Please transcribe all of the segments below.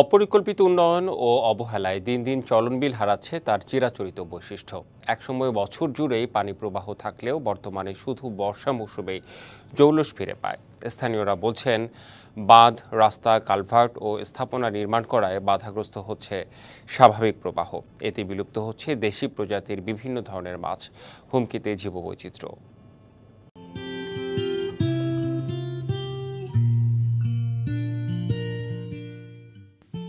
অপরিকল্পিত উন্নয়ন ও অবহেলায় দিন দিন চলনবিল হারাচ্ছে তার চিরাচরিত বৈশিষ্ট্য। একসময় বছর জুড়েই পানি প্রবাহ থাকলেও বর্তমানে শুধু বর্ষা মৌসুমেই জৌলস ফিরে পায়। স্থানীয়রা বলছেন, বাঁধ, রাস্তা, কালভার্ট ও স্থাপনা নির্মাণ করায় বাধাগ্রস্ত হচ্ছে স্বাভাবিক প্রবাহ। এতে বিলুপ্ত হচ্ছে দেশি প্রজাতির বিভিন্ন ধরনের মাছ, হুমকিতে জীববৈচিত্র্য।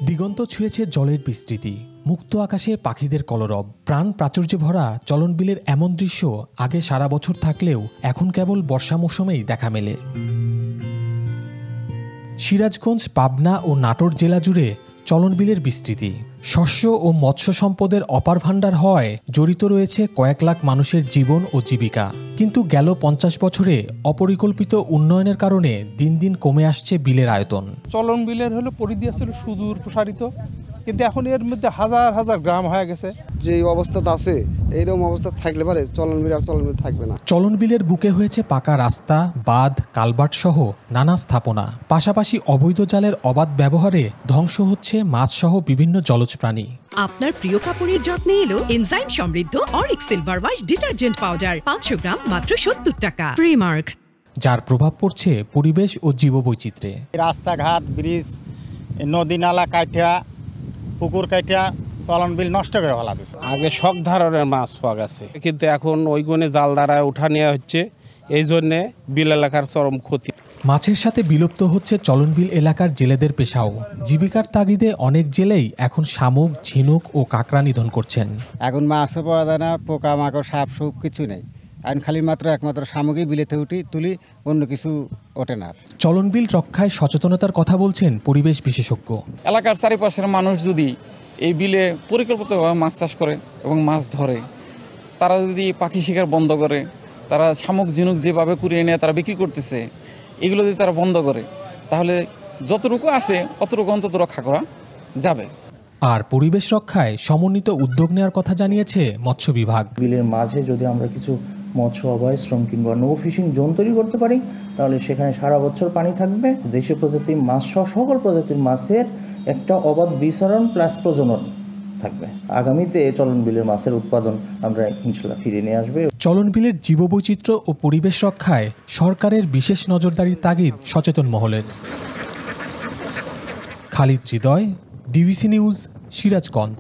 দিগন্ত ছুঁয়েছে জলের বিস্তৃতি, মুক্ত আকাশে পাখিদের কলরব, প্রাণ প্রাচুর্যে ভরা চলনবিলের এমন দৃশ্য আগে সারা বছর থাকলেও এখন কেবল বর্ষা মৌসুমেই দেখা মেলে। সিরাজগঞ্জ, পাবনা ও নাটোর জেলা জুড়ে চলনবিলের বিস্তৃতি। শস্য ও মৎস্য সম্পদের অপার ভাণ্ডার হওয়ায় জড়িত রয়েছে কয়েক লাখ মানুষের জীবন ও জীবিকা। কিন্তু গেল ৫০ বছরে অপরিকল্পিত উন্নয়নের কারণে দিন দিন কমে আসছে বিলের আয়তন। চলন বিলের হলো পরিধি ছিল সুদূর প্রসারিত, কিন্তু এখন এর মধ্যে হাজার হাজার গ্রাম হয়ে গেছে। যে অবস্থাতে আছে এইরকম অবস্থা থাকলে পারে চলন বিল আর চলন বিল থাকবে না। চলন বিলের বুকে হয়েছে পাকা রাস্তা, বাঁধ, কালভার্ট সহ নানা স্থাপনা। পাশাপাশি অবৈধ জালের অবাধ ব্যবহারে ধ্বংস হচ্ছে মাছ সহ বিভিন্ন জলজ প্রাণী। আপনার প্রিয় কাপড়ের যত্নে এলো এনজাইম সমৃদ্ধ Arik silver wash detergent powder, ৫০০ গ্রাম মাত্র ৭০ টাকা। প্রিমার্ক, যার প্রভাব পড়ছে পরিবেশ ও জীববৈচিত্র্যে। রাস্তাঘাট, ব্রিজ, নদী নালা কাটিয়া, পুকুর কাটিয়া চলন বিল নষ্ট করে ফেলা দিচ্ছে। আগে সব ধরনের মাছ পাওয়া গেছে, কিন্তু এখন ওই গুণে জাল দ্বারা উঠা নেওয়া হচ্ছে, এই জন্যে বিল এলাকার চরম ক্ষতি। মাছের সাথে বিলুপ্ত হচ্ছে চলনবিল এলাকার জেলেদের পেশাও। জীবিকার তাগিদে অনেক জেলেই এখন শামুক, ঝিনুক ও কাঁকড়া নিধন করছেন। এখন মাছও পাওয়া যায় না, পোকা মাকড়, সাপ সুপ কিছু নেই। এখন খালি একমাত্র শামুকই বিলেতে তুলি, অন্য কিছু ওঠে না। চলনবিল রক্ষায় সচেতনতার কথা বলছেন পরিবেশ বিশেষজ্ঞ। এলাকার চারিপাশের মানুষ যদি এই বিলে পরিকল্পিতভাবে মাছ চাষ করে এবং মাছ ধরে, তারা যদি পাখি শিকার বন্ধ করে, তারা শামুক ঝিনুক যেভাবে কুড়িয়ে নিয়ে তারা বিক্রি করতেছে, এগুলো যদি তারা বন্ধ করে, তাহলে যতটুকু আছে অতটুকু অন্তত রক্ষা করা যাবে। আর পরিবেশ রক্ষায় সমন্বিত উদ্যোগ নেওয়ার কথা জানিয়েছে মৎস্য বিভাগ। বিলের মাঝে যদি আমরা কিছু মৎস্য অভয়াশ্রম কিংবা নো ফিশিং জোন তৈরি করতে পারি, তাহলে সেখানে সারা বছর পানি থাকবে। দেশীয় প্রজাতির মাছ সহ সকল প্রজাতির মাছের একটা অবাধ বিচরণ প্লাস প্রজনন থাকবে। আগামীতে চলন বিলের মাছের উৎপাদন আমরা ইনশাল্লাহ ফিরিয়ে নিয়ে আসবে। চলন বিলের জীববৈচিত্র্য ও পরিবেশ রক্ষায় সরকারের বিশেষ নজরদারির তাগিদ সচেতন মহলের। খালিদ হৃদয়, ডিবিসি নিউজ, সিরাজগঞ্জ।